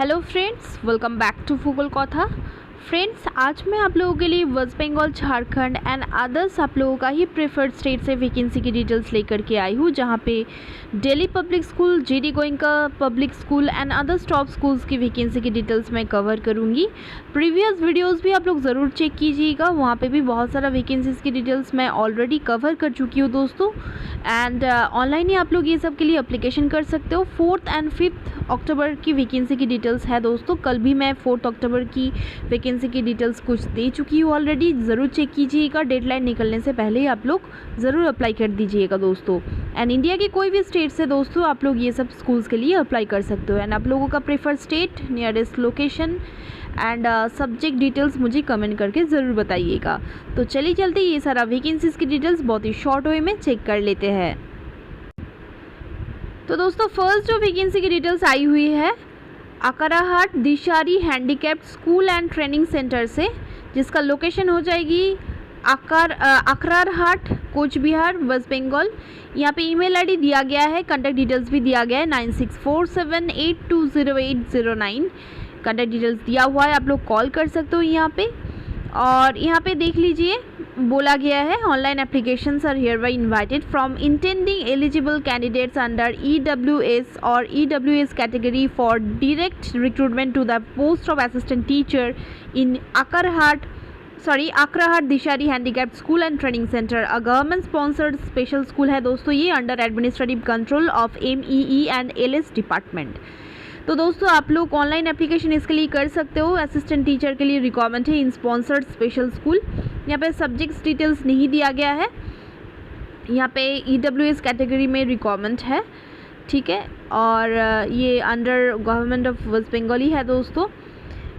Hello friends, welcome back to फूगल कथा। Friends, आज मैं आप लोगों के लिए West Bengal, Jharkhand and others आप लोगों का ही प्रेफर्ड स्टेट से वैकेंसी की डिटेल्स लेकर के आई हूँ, जहाँ पे Delhi public school, GD Goenka public school and others top schools की वैकेंसी की डिटेल्स मैं कवर करूँगी। प्रीवियस वीडियोस भी आप लोग ज़रूर चेक कीजिएगा, वहाँ पे भी बहुत सारा वैकेंसीज़ की डिटेल्स मैं ऑलरेडी कवर कर चुकी हूँ दोस्तों। एंड ऑनलाइन ही आप लोग ये सब के लिए अप्लीकेशन कर सकते हो। 4 एंड 5 अक्टूबर की वैकेंसी की डिटेल्स है दोस्तों। कल भी मैं 4 अक्टूबर की वैकेंसी की डिटेल्स कुछ दे चुकी हूँ ऑलरेडी, ज़रूर चेक कीजिएगा। डेडलाइन निकलने से पहले ही आप लोग ज़रूर अप्लाई कर दीजिएगा दोस्तों। एंड इंडिया के कोई भी स्टेट से दोस्तों आप लोग ये सब स्कूल्स के लिए अप्लाई कर सकते हो। एंड आप लोगों का prefer state, nearest location and subject details मुझे कमेंट करके ज़रूर बताइएगा। तो चलिए चलते ये सारा वैकेंसीज़ की डिटेल्स बहुत ही शॉर्ट वे में चेक कर लेते हैं। तो दोस्तों फर्स्ट जो वैकेंसी की डिटेल्स आई हुई है Akrahat Dishari handicapped school and training centre से, जिसका लोकेशन हो जाएगी अकरारहाट, कोच बिहार, वेस्ट बंगाल। यहाँ पे ईमेल आईडी दिया गया है, कॉन्टैक्ट डिटेल्स भी दिया गया है 9647820809। कॉन्टैक्ट डिटेल्स दिया हुआ है, आप लोग कॉल कर सकते हो यहाँ पे। और यहाँ पे देख लीजिए, बोला गया है online applications are hereby invited from intending eligible candidates under EWS और EWS category for direct recruitment to the post of assistant teacher in Akrahat Dishari handicapped school and training centre. A government sponsored special school है दोस्तों ये, under administrative control of MEE and LS department. तो दोस्तों आप लोग online application इसके लिए कर सकते हो। असिस्टेंट टीचर के लिए रिक्वायरमेंट है इन स्पॉन्सर्ड स्पेशल स्कूल। यहाँ पे सब्जेक्ट्स डिटेल्स नहीं दिया गया है, यहाँ पे EWS कैटेगरी में रिक्वायरमेंट है, ठीक है। और ये under government of West Bengal ही है दोस्तों।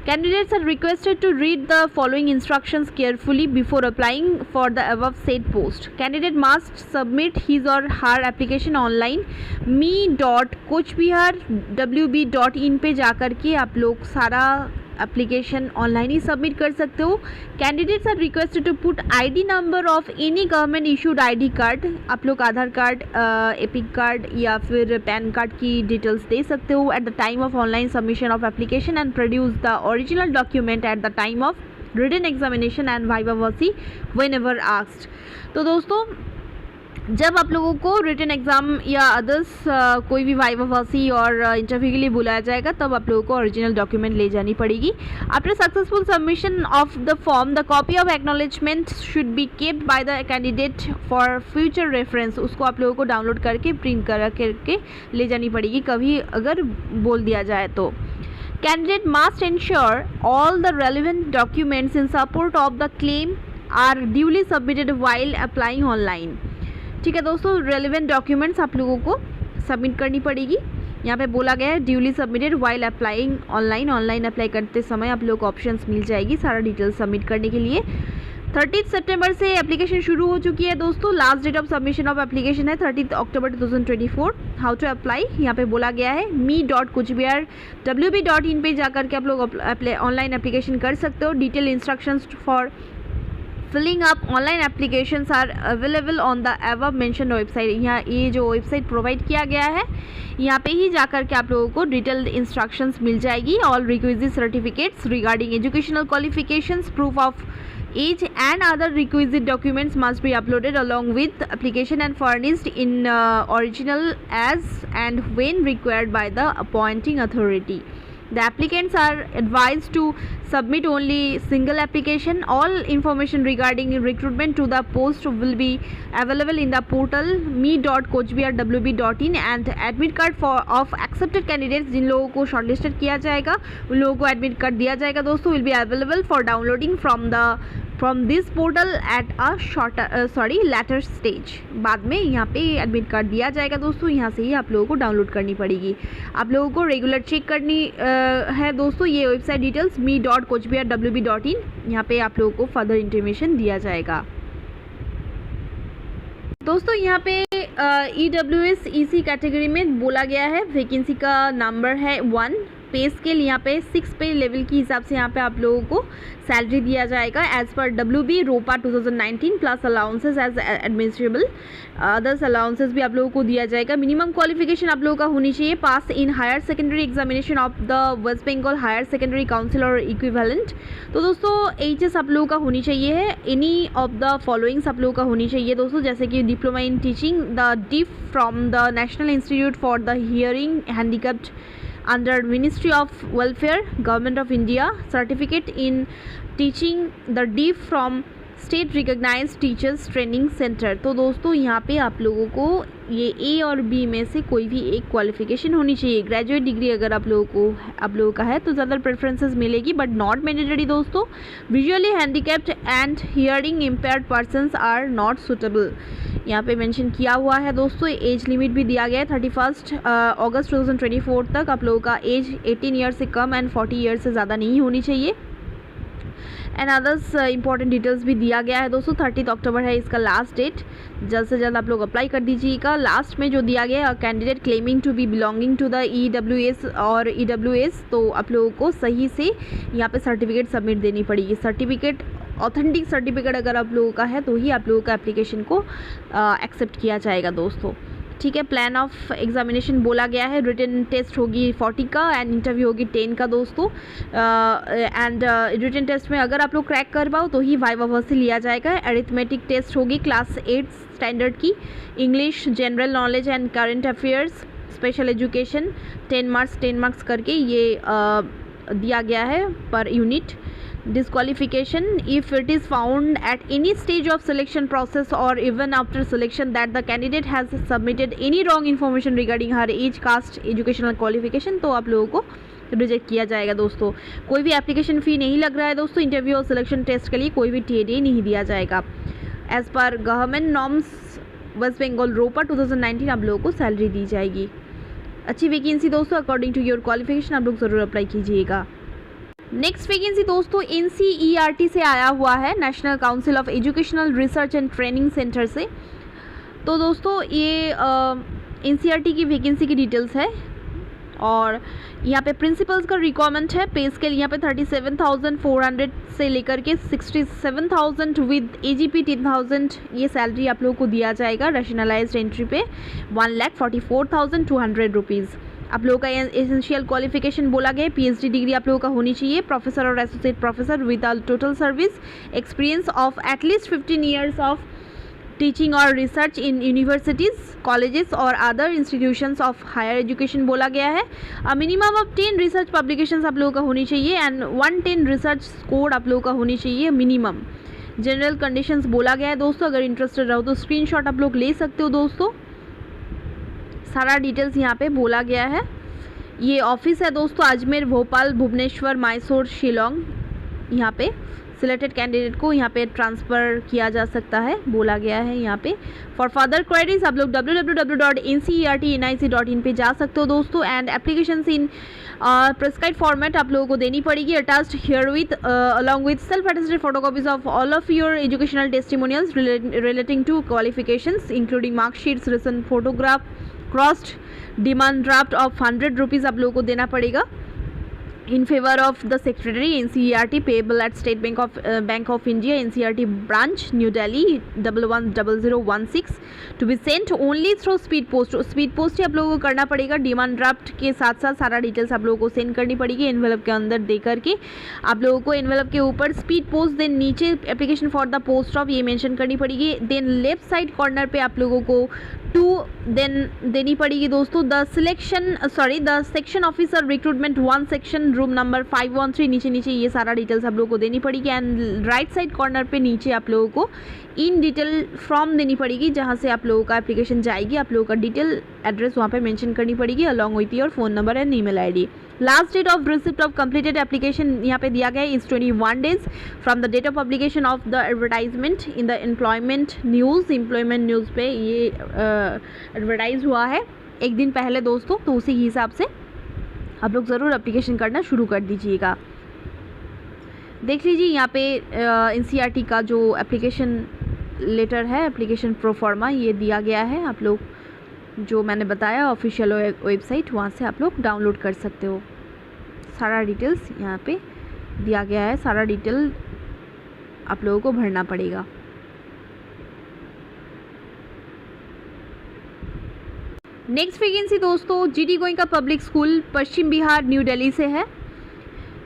Candidates are requested to read the following instructions carefully before applying for the above said post. Candidate must submit his or her application online me.coachbiharwb.in पे जाकर के आप लोग सारा एप्लीकेशन ऑनलाइन ही submit कर सकते हो। Candidates are requested to put ID number of any government issued ID card. आप लोग आधार कार्ड, एपिक कार्ड या फिर पैन कार्ड की डिटेल्स दे सकते हो at the time of online submission of application and produce the original document at the time of written examination and viva voce whenever asked. तो दोस्तों जब आप लोगों को रिटन एग्ज़ाम या अदर्स कोई भी वाइवा वर्सी और इंटरव्यू के लिए बुलाया जाएगा, तब आप लोगों को ओरिजिनल डॉक्यूमेंट ले जानी पड़ेगी। After successful submission of the form the copy of acknowledgement should be kept by the candidate for future reference. उसको आप लोगों को डाउनलोड करके प्रिंट करके ले जानी पड़ेगी कभी अगर बोल दिया जाए तो। Candidate must ensure all the relevant documents in support of the claim are duly submitted while applying online. ठीक है दोस्तों, रेलिवेंट डॉक्यूमेंट्स आप लोगों को सबमिट करनी पड़ेगी। यहाँ पे बोला गया है duly submitted while applying online. Online apply करते समय आप लोग को ऑप्शंस मिल जाएगी सारा डिटेल्स सबमिट करने के लिए। 30 सितंबर से एप्लीकेशन शुरू हो चुकी है दोस्तों। Last date of submission of application है 30 अक्टूबर 2024। हाउ टू अप्लाई, यहाँ पे बोला गया है me.coachbiharwb.in पे जाकर के आप लोग ऑनलाइन एप्लीकेशन कर सकते हो। Detail instructions for filling up online applications are available on the above mentioned website. यहाँ ये जो वेबसाइट प्रोवाइड किया गया है, यहाँ पे ही जाकर के आप लोगों को डिटेल्ड इंस्ट्रक्शंस मिल जाएगी। All requisite certificates regarding educational qualifications, proof of age and other requisite documents must be uploaded along with application and furnished in original as and when required by the appointing authority. The applicants are advised to submit only single application. All information regarding recruitment to the post will be available in the portal me.coachbiharwb.in and admit card of accepted candidates। जिन लोगों को shortlisted किया जाएगा उन लोगों को admit card दिया जाएगा दोस्तों, will be available for downloading from this portal at a later stage। बाद में यहाँ पे एडमिट कार्ड दिया जाएगा दोस्तों, यहाँ से ही आप लोगों को डाउनलोड करनी पड़ेगी। आप लोगों को रेगुलर चेक करनी है दोस्तों। ये वेबसाइट डिटेल्स me.coachbiharwb.in, यहाँ पे आप लोगों को फर्दर इंफॉर्मेशन दिया जाएगा दोस्तों। यहाँ पे EWS EC कैटेगरी में बोला गया है वैकेंसी का नंबर है 1 पे स्केल यहाँ पे 6 पे लेवल के हिसाब से यहाँ पे आप लोगों को सैलरी दिया जाएगा as per WB ROPA 2019 plus allowances as administrable. Others allowances भी आप लोगों को दिया जाएगा। मिनिमम क्वालिफिकेशन आप लोगों का होनी चाहिए pass in higher secondary examination of the West Bengal higher secondary council और इक्विवेलेंट। तो दोस्तों HS आप लोगों का होनी चाहिए है। एनी ऑफ द फॉलोइंग्स आप लोगों का होनी चाहिए दोस्तों, जैसे कि diploma in teaching the deaf from the national institute for the hearing handicapped under ministry of welfare government of India, certificate in teaching the deaf from state recognised teachers training centre. तो दोस्तों यहाँ पे आप लोगों को ये A और B में से कोई भी एक क्वालिफिकेशन होनी चाहिए। ग्रेजुएट डिग्री अगर आप लोगों का है तो ज़्यादा प्रेफरेंसेस मिलेगी, बट नॉट मैंडेटरी दोस्तों। Visually handicapped and hearing impaired persons are not suitable, यहाँ पे मेंशन किया हुआ है दोस्तों। एज लिमिट भी दिया गया है 31 अगस्त 2024 तक। आप लोगों का एज 18 ईयर से कम एंड 40 ईयर से ज़्यादा नहीं होनी चाहिए। एंड अदर्स इंपॉर्टेंट डिटेल्स भी दिया गया है दोस्तों। 30 अक्टूबर है इसका लास्ट डेट, जल्द से जल्द आप लोग अप्लाई कर दीजिएगा। लास्ट में जो दिया गया है candidate claiming to be belonging to the EWS और EWS, तो आप लोगों को सही से यहाँ पे सर्टिफिकेट सबमिट देनी पड़ेगी। सर्टिफिकेट ऑथेंटिक सर्टिफिकेट अगर आप लोगों का है तो ही आप लोगों का एप्लीकेशन को एक्सेप्ट किया जाएगा दोस्तों। ठीक है, प्लान ऑफ एग्जामिनेशन बोला गया है। रिटन टेस्ट होगी 40 का एंड इंटरव्यू होगी 10 का दोस्तों। एंड रिटन टेस्ट में अगर आप लोग क्रैक कर पाओ तो ही वाइवा वर्सी लिया जाएगा। अरिथमेटिक टेस्ट होगी क्लास 8 स्टैंडर्ड की। English, general knowledge and current affairs, special education 10 marks करके ये दिया गया है per unit. Disqualification if it is found at any stage of selection process or even after selection that the candidate has submitted any wrong information regarding her age, caste, educational qualification, तो आप लोगों को reject किया जाएगा दोस्तों। कोई भी application fee नहीं लग रहा है दोस्तों। इंटरव्यू और सिलेक्शन टेस्ट के लिए कोई भी TAD नहीं दिया जाएगा। As per government norms waste Bengal रोपा 2019 आप लोगों को सैलरी दी जाएगी। अच्छी वैकेंसी दोस्तों, अकॉर्डिंग टू योर क्वालिफिकेशन आप लोग ज़रूर अप्लाई कीजिएगा। नेक्स्ट वैकेंसी दोस्तों NCERT से आया हुआ है, national council of educational research and training centre से। तो दोस्तों ये NCERT की वैकेंसी की डिटेल्स है और यहाँ पे प्रिंसिपल्स का रिक्वायरमेंट है। पे स्केल यहाँ पे 37,400 से लेकर के 67,000 विद AGP 10,000 ये सैलरी आप लोगों को दिया जाएगा। रैशनलाइज्ड एंट्री पे 1,44,200 रुपीज़। आप लोगों का एसेंशियल क्वालिफिकेशन बोला गया है PhD डिग्री आप लोगों का होनी चाहिए। प्रोफेसर और associate professor with total service experience of at least 15 years of teaching और रिसर्च इन यूनिवर्सिटीज़, कॉलेजेस और other institutions of higher education बोला गया है। मिनिमम ऑफ 10 रिसर्च पब्लिकेशंस आप लोगों का होनी चाहिए एंड 110 रिसर्च स्कोर आप लोगों का होनी चाहिए मिनिमम। जनरल कंडीशंस बोला गया है दोस्तों। अगर इंटरेस्टेड रहो तो स्क्रीनशॉट आप लोग ले सकते हो दोस्तों। सारा डिटेल्स यहाँ पे बोला गया है। ये ऑफिस है दोस्तों अजमेर, भोपाल, भुवनेश्वर, मैसूर, शिलोंग। यहाँ पे सिलेक्टेड कैंडिडेट को यहाँ पे ट्रांसफ़र किया जा सकता है बोला गया है यहाँ पे। फॉर फर्दर क्वेरीज आप लोग www.ncert.nic.in पे जा सकते हो दोस्तों। And application in prescribe format आप लोगों को देनी पड़ेगी। Attached herewith along with self attested photocopies of all of your educational testimonials relating to qualifications including marksheets, recent photograph, crossed demand draft of 100 rupees आप लोगों को देना पड़ेगा in favor of the secretary NCERT payable at State Bank of India NCERT branch New Delhi 110016 to be sent only through speed post। Speed post ही आप लोगों को करना पड़ेगा। डिमांड ड्राफ्ट के साथ साथ सारा डिटेल्स आप लोगों को सेंड करनी पड़ेगी एनवेलप के अंदर दे करके। आप लोगों को एनवेलप के ऊपर स्पीड पोस्ट, देन नीचे application for the post of ये मेंशन करनी पड़ेगी। देन लेफ्ट साइड कॉर्नर पे आप लोगों को 2 देन देनी पड़ेगी दोस्तों। The section officer recruitment 1 section room number 513 नीचे ये सारा डिटेल्स आप लोगों को देनी पड़ेगी। एंड राइट साइड कॉर्नर पे नीचे आप लोगों को इन डिटेल फॉर्म देनी पड़ेगी जहाँ से आप लोगों का एप्लीकेशन जाएगी। आप लोगों का डिटेल एड्रेस वहाँ पे मेंशन करनी पड़ेगी along with your phone number and email ID. Last date of receipt of completed application यहाँ पे दिया गया है is 21 days from the date of publication of the advertisement in the employment news पे ये एडवर्टाइज हुआ है एक दिन पहले दोस्तों। तो उसी हिसाब से आप लोग ज़रूर एप्लीकेशन करना शुरू कर दीजिएगा। देख लीजिए यहाँ पे NCERT का जो एप्लीकेशन लेटर है, एप्लीकेशन प्रोफॉर्मा ये दिया गया है। आप लोग जो मैंने बताया ऑफिशियल वेबसाइट वहाँ से आप लोग डाउनलोड कर सकते हो। सारा डिटेल्स यहाँ पे दिया गया है, सारा डिटेल आप लोगों को भरना पड़ेगा। नेक्स्ट वैकेंसी दोस्तों जीडी गोइंका पब्लिक स्कूल पश्चिम बिहार न्यू दिल्ली से है।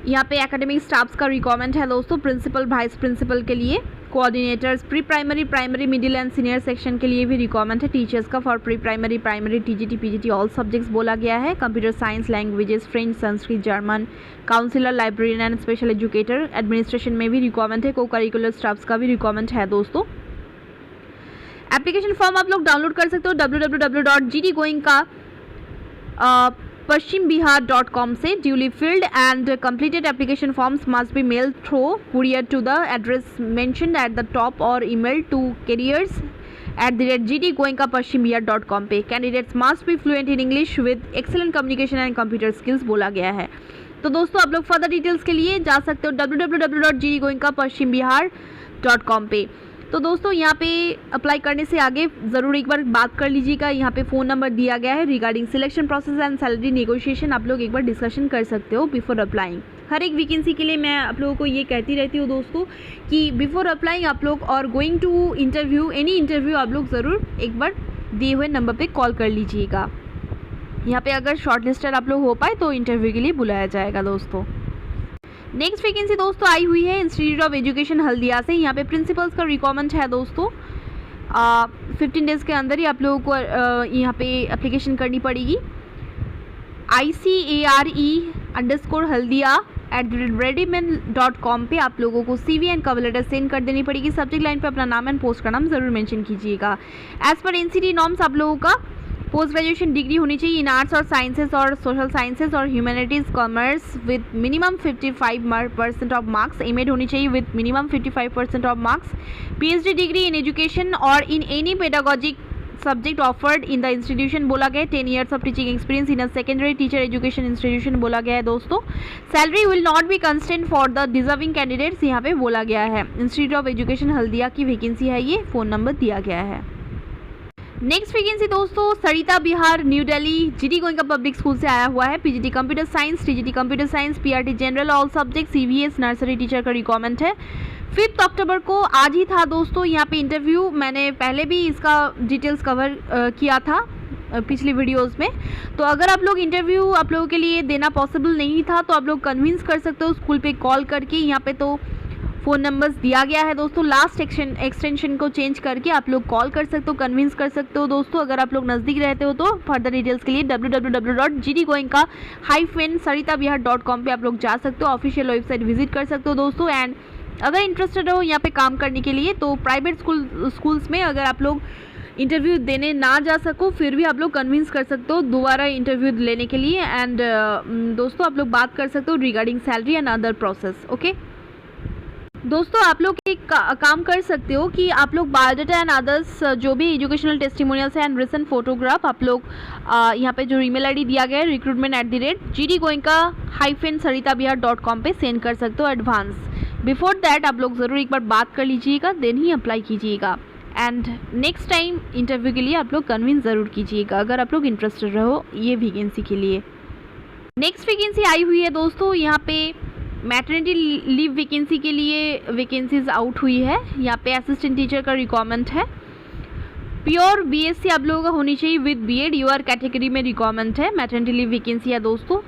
यहाँ पे एकेडमिक स्टाफ्स का रिक्वायरमेंट है दोस्तों, प्रिंसिपल वाइस प्रिंसिपल के लिए, coordinators pre primary, primary, middle and senior section के लिए भी रिक्वायरमेंट है। टीचर्स का for pre primary, primary, TGT, PGT all subjects बोला गया है। Computer science, languages, French, Sanskrit, German, counsellor, librarian and special educator, administration में भी रिक्वायरमेंट है। को करिकुलर स्टाफ्स का भी रिक्वायरमेंट है दोस्तों। एप्लीकेशन फॉर्म आप लोग डाउनलोड कर सकते हो www.gdgoenka-paschim-bihar.com से। Duly filled and completed application forms must be meld through courier to the address mentioned at the top or email to careers@gdgoenka-paschim-bihar.com पे। Candidates must be fluent in English with excellent communication and computer skills बोला गया है। तो दोस्तों आप लोग further details के लिए जा सकते हो www.gdgoenka-paschim-bihar.com पे। तो दोस्तों यहाँ पे अप्लाई करने से आगे ज़रूर एक बार बात कर लीजिएगा। यहाँ पे फ़ोन नंबर दिया गया है। Regarding selection process and salary negotiation आप लोग एक बार डिस्कशन कर सकते हो बिफोर अप्लाइंग। हर एक वैकेंसी के लिए मैं आप लोगों को ये कहती रहती हूँ दोस्तों कि बिफोर अप्लाइंग आप लोग और going to interview, any interview आप लोग ज़रूर एक बार दिए हुए नंबर पर कॉल कर लीजिएगा। यहाँ पे अगर शॉर्ट लिस्टेड आप लोग हो पाए तो इंटरव्यू के लिए बुलाया जाएगा दोस्तों। नेक्स्ट वैकेंसी दोस्तों आई हुई है इंस्टीट्यूट ऑफ एजुकेशन हल्दिया से। यहाँ पे प्रिंसिपल्स का रिक्वायरमेंट है दोस्तों। 15 डेज़ के अंदर ही आप लोगों को यहाँ पे एप्लीकेशन करनी पड़ेगी। ICARE_haldia@readymail.com पे आप लोगों को CV and cover letter send कर देनी पड़ेगी। सब्जेक्ट लाइन पे अपना नाम एंड पोस्ट का नाम ज़रूर मेंशन कीजिएगा। एज़ पर NCT नॉर्म्स आप लोगों का पोस्ट ग्रेजुएशन डिग्री होनी चाहिए इन आर्ट्स और साइंसेस और सोशल साइंसेस और humanities commerce with minimum 55% of marks. MEd होनी चाहिए with minimum 55% of marks. PhD degree in education और in any pedagogic subject offered in the institution बोला गया है। 10 years of teaching experience in a secondary teacher education institution बोला गया है दोस्तों। Salary will not be constant for the deserving candidates यहाँ पे बोला गया है। इंस्टीट्यूट ऑफ एजुकेशन हल्दिया की वैकेंसी है ये, फ़ोन नंबर दिया गया है। नेक्स्ट वैकेंसी दोस्तों Sarita Vihar new Delhi GD Goenka public school से आया हुआ है। PGT computer science, TGT computer science, PRT general all subject, CVS nursery teacher का रिक्वायरमेंट है। 5 अक्टूबर को आज ही था दोस्तों यहाँ पे इंटरव्यू। मैंने पहले भी इसका डिटेल्स कवर किया था पिछली वीडियोस में। तो अगर आप लोग इंटरव्यू आप लोगों के लिए देना पॉसिबल नहीं था तो आप लोग कन्विंस कर सकते हो स्कूल पे कॉल करके। यहाँ पे तो फ़ोन नंबर्स दिया गया है दोस्तों। लास्ट एक्सटेंशन को चेंज करके आप लोग कॉल कर सकते हो, कन्विंस कर सकते हो दोस्तों। अगर आप लोग नज़दीक रहते हो तो फर्दर डिटेल्स के लिए www.gdgoenka-sarithabihar.com पे आप लोग जा सकते हो, ऑफिशियल वेबसाइट विजिट कर सकते हो दोस्तों। एंड अगर इंटरेस्टेड हो यहाँ पे काम करने के लिए तो प्राइवेट स्कूल्स में अगर आप लोग इंटरव्यू देने ना जा सको फिर भी आप लोग कन्विंस कर सकते हो दोबारा इंटरव्यू लेने के लिए। एंड दोस्तों आप लोग बात कर सकते हो regarding salary and other process. Okay दोस्तों आप लोग एक काम कर सकते हो कि आप लोग बायोडाटा एंड अदर्स जो भी educational testimonials and recent photograph आप लोग यहाँ पे जो ईमेल आईडी दिया गया है recruitment@gdgoenka-sarithabihar.com पे सेंड कर सकते हो एडवांस। बिफोर दैट आप लोग ज़रूर एक बार बात कर लीजिएगा, देन ही अप्लाई कीजिएगा। एंड नेक्स्ट टाइम इंटरव्यू के लिए आप लोग कन्विंस ज़रूर कीजिएगा अगर आप लोग इंटरेस्टेड रहो ये वैकेंसी के लिए। नेक्स्ट वैकेंसी आई हुई है दोस्तों यहाँ पे मैटरनिटी लीव वैकेंसी के लिए वैकेंसीज आउट हुई है। यहाँ पे असिस्टेंट टीचर का रिक्वायरमेंट है। प्योर BSc आप लोगों का होनी चाहिए विद BEd यूआर कैटेगरी में रिक्वायरमेंट है। मैटरनिटी लीव वैकेंसी है दोस्तों।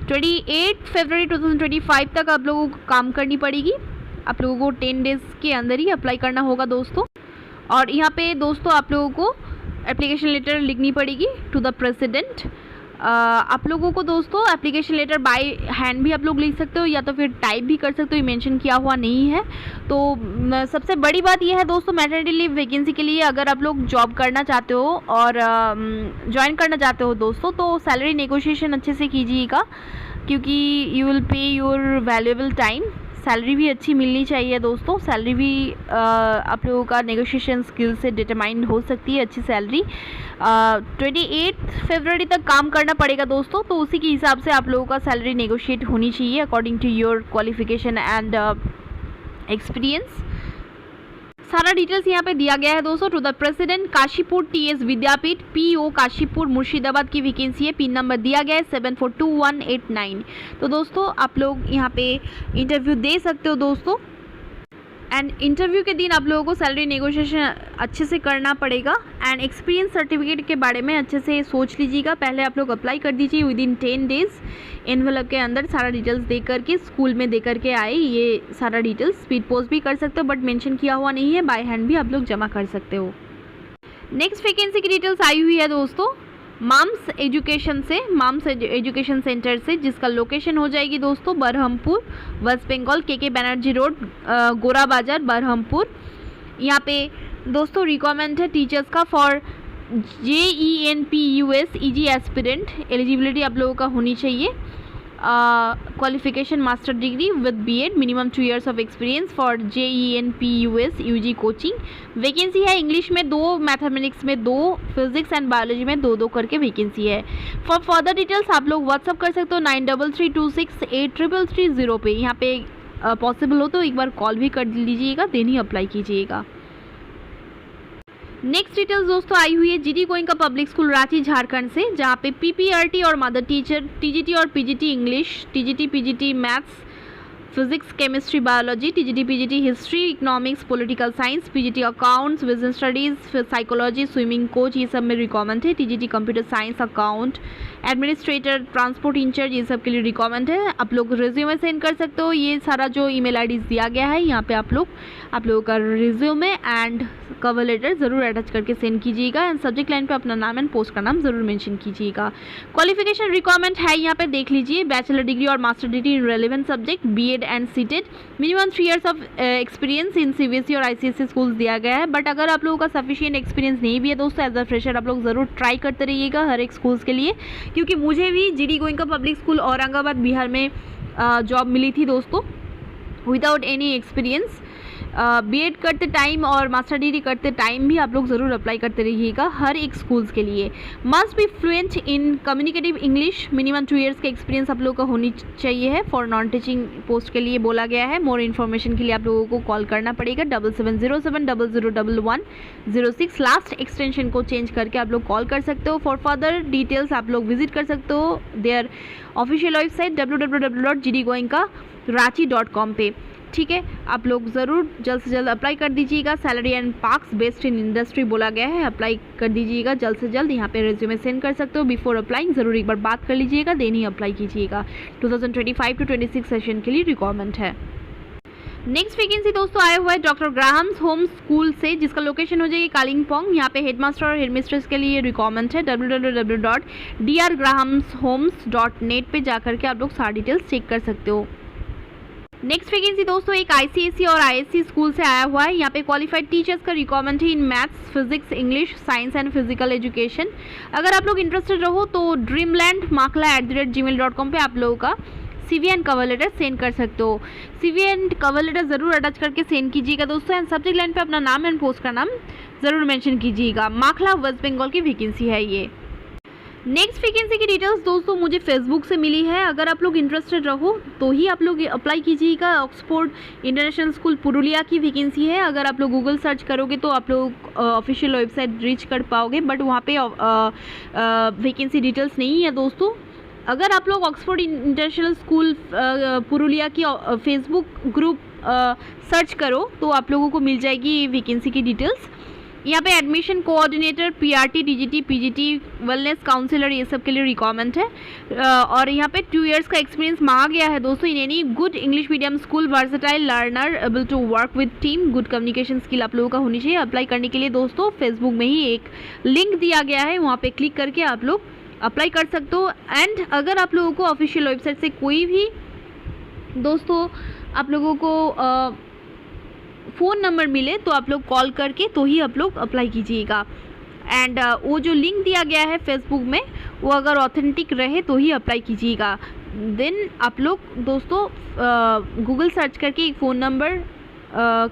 28 फरवरी 2025 तक आप लोगों को काम करनी पड़ेगी। आप लोगों को 10 डेज़ के अंदर ही अप्लाई करना होगा दोस्तों। और यहाँ पे दोस्तों आप लोगों को एप्लीकेशन लेटर लिखनी पड़ेगी टू द प्रेसिडेंट। आप लोगों को दोस्तों एप्लीकेशन लेटर बाय हैंड भी आप लोग लिख सकते हो या तो फिर टाइप भी कर सकते हो, ये मेंशन किया हुआ नहीं है। तो सबसे बड़ी बात यह है दोस्तों मैटरनिटी लीव वैकेंसी के लिए अगर आप लोग जॉब करना चाहते हो और ज्वाइन करना चाहते हो दोस्तों तो सैलरी नेगोशिएशन अच्छे से कीजिएगा क्योंकि you will pay your valuable time. Salary भी अच्छी मिलनी चाहिए दोस्तों। सैलरी भी आप लोगों का नेगोशिएशन स्किल से डिटरमाइन हो सकती है अच्छी सैलरी। 28 फरवरी तक काम करना पड़ेगा दोस्तों। तो उसी के हिसाब से आप लोगों का सैलरी नेगोशिएट होनी चाहिए according to your qualification and experience. सारा डिटेल्स यहाँ पे दिया गया है दोस्तों। To the president Kashipur TS Vidyapeeth PO Kashipur Murshidabad की वैकेंसी है। पिन नंबर दिया गया है 742189। तो दोस्तों आप लोग यहाँ पे इंटरव्यू दे सकते हो दोस्तों। एंड इंटरव्यू के दिन आप लोगों को सैलरी नेगोशिएशन अच्छे से करना पड़ेगा। एंड एक्सपीरियंस सर्टिफिकेट के बारे में अच्छे से सोच लीजिएगा। पहले आप लोग अप्लाई कर दीजिए विदिन 10 डेज। एनवेलप के अंदर सारा डिटेल्स दे करके स्कूल में दे करके आए ये सारा डिटेल्स। स्पीड पोस्ट भी कर सकते हो बट मेंशन किया हुआ नहीं है। बाय हैंड भी आप लोग जमा कर सकते हो। नेक्स्ट वैकेंसी की डिटेल्स आई हुई है दोस्तों माम्स एजुकेशन एजुकेशन सेंटर से, जिसका लोकेशन हो जाएगी दोस्तों बरहमपुर, वेस्ट बंगाल, के बनर्जी रोड, गोरा बाजार, बरहमपुर। यहाँ पे दोस्तों रिक्वायरमेंट है टीचर्स का for JENPUS EG aspirant. Eligibility आप लोगों का होनी चाहिए qualification master degree with BEd, minimum 2 years of experience for JENPUS UG coaching. Vacancy है इंग्लिश में 2, मैथमेटिक्स में 2, फिजिक्स एंड बायोलॉजी में 2 करके वैकेंसी है। फॉर फर्दर डिटेल्स आप लोग व्हाट्सअप कर सकते हो 9332683330 पे। यहाँ पे पॉसिबल हो तो एक बार कॉल भी कर लीजिएगा, देन ही अप्लाई कीजिएगा। नेक्स्ट डिटेल्स दोस्तों आई हुई है GD Goenka public school Ranchi Jharkhand से, जहाँ पे PPRT और मदर टीचर, TGT और PGT English, TGT PGT maths, physics, chemistry, biology, TGT PGT history, economics, political science, PGT accounts, business studies, psychology, swimming coach, ये सब में रिक्वायरमेंट है। TGT computer science, account, administrator, transport in charge, ये सब के लिए requirement है। आप लोग रिज्यूमे सेंड कर सकते हो। ये सारा जो ईमेल आईडी दिया गया है यहाँ पे आप लोगों का रिज्यूमे एंड कवर लेटर ज़रूर अटैच करके सेंड कीजिएगा। एंड सब्जेक्ट लाइन पे अपना नाम एंड पोस्ट का नाम ज़रूर मेंशन कीजिएगा। क्वालिफिकेशन रिक्वायरमेंट है यहाँ पे देख लीजिए, बैचलर डिग्री और master degree in relevant subject, BEd and seated, minimum 3 years of experience in CBSE और ICSE स्कूल्स दिया गया है। बट अगर आप लोगों का सफिशिएंट एक्सपीरियंस नहीं भी है दोस्तों, एज अ फ्रेशर आप लोग ज़रूर ट्राई करते रहिएगा हर एक स्कूल्स के लिए, क्योंकि मुझे भी GD Goenka public school Aurangabad Bihar में जॉब मिली थी दोस्तों विदाउट एनी एक्सपीरियंस। BEd करते टाइम और मास्टर डिग्री करते टाइम भी आप लोग ज़रूर अप्लाई करते रहिएगा हर एक स्कूल्स के लिए। Must be fluent in communicative English, minimum 2 years का एक्सपीरियंस आप लोगों का होनी चाहिए है। फॉर नॉन टीचिंग पोस्ट के लिए बोला गया है। मोर इन्फॉर्मेशन के लिए आप लोगों को कॉल करना पड़ेगा 7707001106। लास्ट एक्सटेंशन को चेंज करके आप लोग कॉल कर सकते हो। फॉर फर्दर डिटेल्स आप लोग विजिट कर सकते हो देयर ऑफिशियल वेबसाइट www.gdgoenka.ranchi.com पे। ठीक है, आप लोग ज़रूर जल्द से जल्द अप्लाई कर दीजिएगा। Salary and parks based in industry बोला गया है, अप्लाई कर दीजिएगा जल्द से जल्द। यहाँ पे रिज्यूमे सेंड कर सकते हो। बिफोर अप्लाइंग ज़रूर एक बार बात कर लीजिएगा, देन ही अप्लाई कीजिएगा। 2025-26 सेशन के लिए रिक्वायरमेंट है। नेक्स्ट वैकेंसी दोस्तों आया हुआ है डॉक्टर ग्राहम्स होम स्कूल से, जिसका लोकेशन हो जाएगी कालिम्पोंग। यहाँ पे हेडमास्टर और हेडमिस्ट्रेस के लिए रिक्वायरमेंट है। www.drgrahamshomes.net पे जाकर के आप लोग सारी डिटेल्स चेक कर सकते हो। नेक्स्ट वैकेंसी दोस्तों एक ICSE और ISC स्कूल से आया हुआ है। यहाँ पे क्वालिफाइड टीचर्स का रिक्वायरमेंट है in maths, physics, English, science and physical education. अगर आप लोग इंटरेस्टेड रहो तो dreamlandmakla@gmail.com पे आप लोगों का CV and cover letter send कर सकते हो। CV एंड कवर लेटर ज़रूर अटैच करके सेंड कीजिएगा दोस्तों। एंड सब्जेक्ट लाइन पे अपना नाम एंड पोस्ट का नाम ज़रूर मेंशन कीजिएगा। माखला वेस्ट बंगाल की वैकेंसी है ये। नेक्स्ट वैकेंसी की डिटेल्स दोस्तों मुझे फेसबुक से मिली है। अगर आप लोग इंटरेस्टेड रहो तो ही आप लोग अप्लाई कीजिएगा। ऑक्सफोर्ड इंटरनेशनल स्कूल पुरुलिया की वैकेंसी है। अगर आप लोग गूगल सर्च करोगे तो आप लोग ऑफिशियल वेबसाइट रीच कर पाओगे, बट वहाँ पे वैकेंसी डिटेल्स नहीं है दोस्तों। अगर आप लोग ऑक्सफोर्ड इंटरनेशनल स्कूल पुरुलिया की फेसबुक ग्रुप सर्च करो तो आप लोगों को मिल जाएगी वैकेंसी की डिटेल्स। यहाँ पे admission coordinator, PRT, DGT, PGT, wellness counsellor, ये सब के लिए रिक्वायरमेंट है। और यहाँ पे 2 years का एक्सपीरियंस मांगा गया है दोस्तों in any good English medium school, versatile learner, able to work with team, good communication skill आप लोगों का होनी चाहिए। अप्लाई करने के लिए दोस्तों फेसबुक में ही एक लिंक दिया गया है, वहाँ पे क्लिक करके आप लोग अप्लाई कर सकते हो। एंड अगर आप लोगों को ऑफिशियल वेबसाइट से कोई भी दोस्तों आप लोगों को फ़ोन नंबर मिले तो आप लोग कॉल करके तो ही आप लोग अप्लाई कीजिएगा। एंड वो जो लिंक दिया गया है फेसबुक में वो अगर ऑथेंटिक रहे तो ही अप्लाई कीजिएगा। देन आप लोग दोस्तों गूगल सर्च करके एक फ़ोन नंबर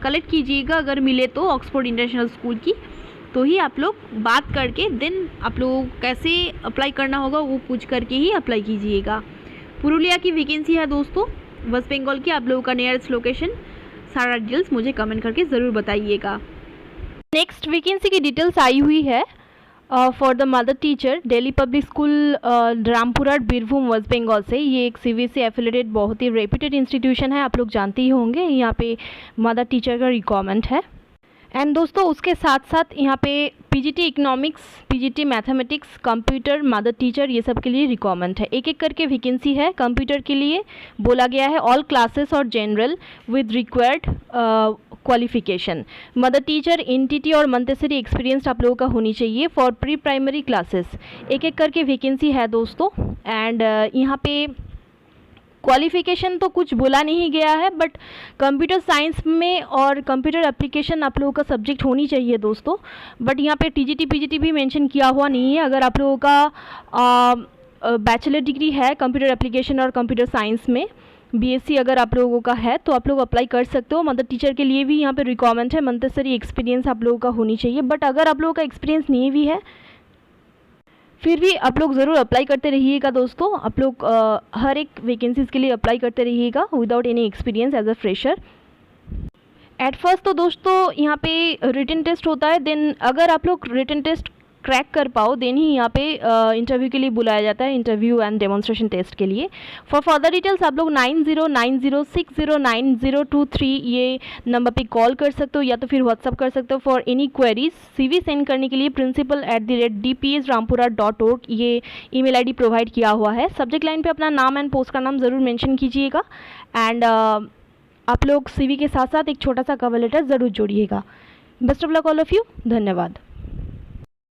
कलेक्ट कीजिएगा, अगर मिले तो ऑक्सफोर्ड इंटरनेशनल स्कूल की, तो ही आप लोग बात करके देन आप लोगों को कैसे अप्लाई करना होगा वो पूछ करके ही अप्लाई कीजिएगा। पुरुलिया की वैकेंसी है दोस्तों वेस्ट बंगाल की। आप लोगों का नियरेस्ट लोकेशन, सारा डिटेल्स मुझे कमेंट करके ज़रूर बताइएगा। नेक्स्ट वैकेंसी की डिटेल्स आई हुई है for the mother teacher Delhi public school Rampurhat Birbhum west Bengal से। ये एक सीबीएसई एफिलेटेड बहुत ही रेप्यूटेड इंस्टीट्यूशन है, आप लोग जानते ही होंगे। यहाँ पे मदर टीचर का रिक्वायरमेंट है। एंड दोस्तों उसके साथ साथ यहाँ पे PGT economics, PGT mathematics, computer, mother teacher, ये सब के लिए रिक्वायरमेंट है। एक एक करके वैकेंसी है। कंप्यूटर के लिए बोला गया है ऑल क्लासेस और general with required qualification. Mother teacher NTT और मंटेसरी एक्सपीरियंस आप लोगों का होनी चाहिए फॉर प्री प्राइमरी क्लासेस। एक एक करके वैकेंसी है दोस्तों। एंड यहाँ पे क्वालिफिकेशन तो कुछ बोला नहीं गया है, बट कंप्यूटर साइंस में और कंप्यूटर एप्लीकेशन आप लोगों का सब्जेक्ट होनी चाहिए दोस्तों। बट यहाँ पे टीजीटी पीजीटी भी मेंशन किया हुआ नहीं है। अगर आप लोगों का बैचलर डिग्री है कंप्यूटर एप्लीकेशन और कंप्यूटर साइंस में, बीएससी अगर आप लोगों का है तो आप लोग अप्लाई कर सकते हो। मदर टीचर के लिए भी यहाँ पे रिक्वायरमेंट है, मंटेसरी एक्सपीरियंस आप लोगों का होनी चाहिए। बट अगर आप लोगों का एक्सपीरियंस नहीं भी है फिर भी आप लोग ज़रूर अप्लाई करते रहिएगा दोस्तों। आप लोग हर एक वैकेंसीज़ के लिए अप्लाई करते रहिएगा without any experience as a fresher. At first तो दोस्तों यहाँ पे रिटन टेस्ट होता है, देन अगर आप लोग रिटन टेस्ट क्रैक कर पाओ देन ही यहाँ पे इंटरव्यू के लिए बुलाया जाता है, इंटरव्यू एंड डेमोन्स्ट्रेशन टेस्ट के लिए। फॉर फर्दर डिटेल्स आप लोग 9090609023 ये नंबर पे कॉल कर सकते हो या तो फिर व्हाट्सअप कर सकते हो for any queries. CV send करने के लिए principal@dpsrampura.org ये ईमेल आईडी प्रोवाइड किया हुआ है। सब्जेक्ट लाइन पे अपना नाम एंड पोस्ट का नाम ज़रूर मेंशन कीजिएगा। एंड आप लोग सीवी के साथ साथ एक छोटा सा कवर लेटर ज़रूर जोड़िएगा। Best of luck all of you. धन्यवाद।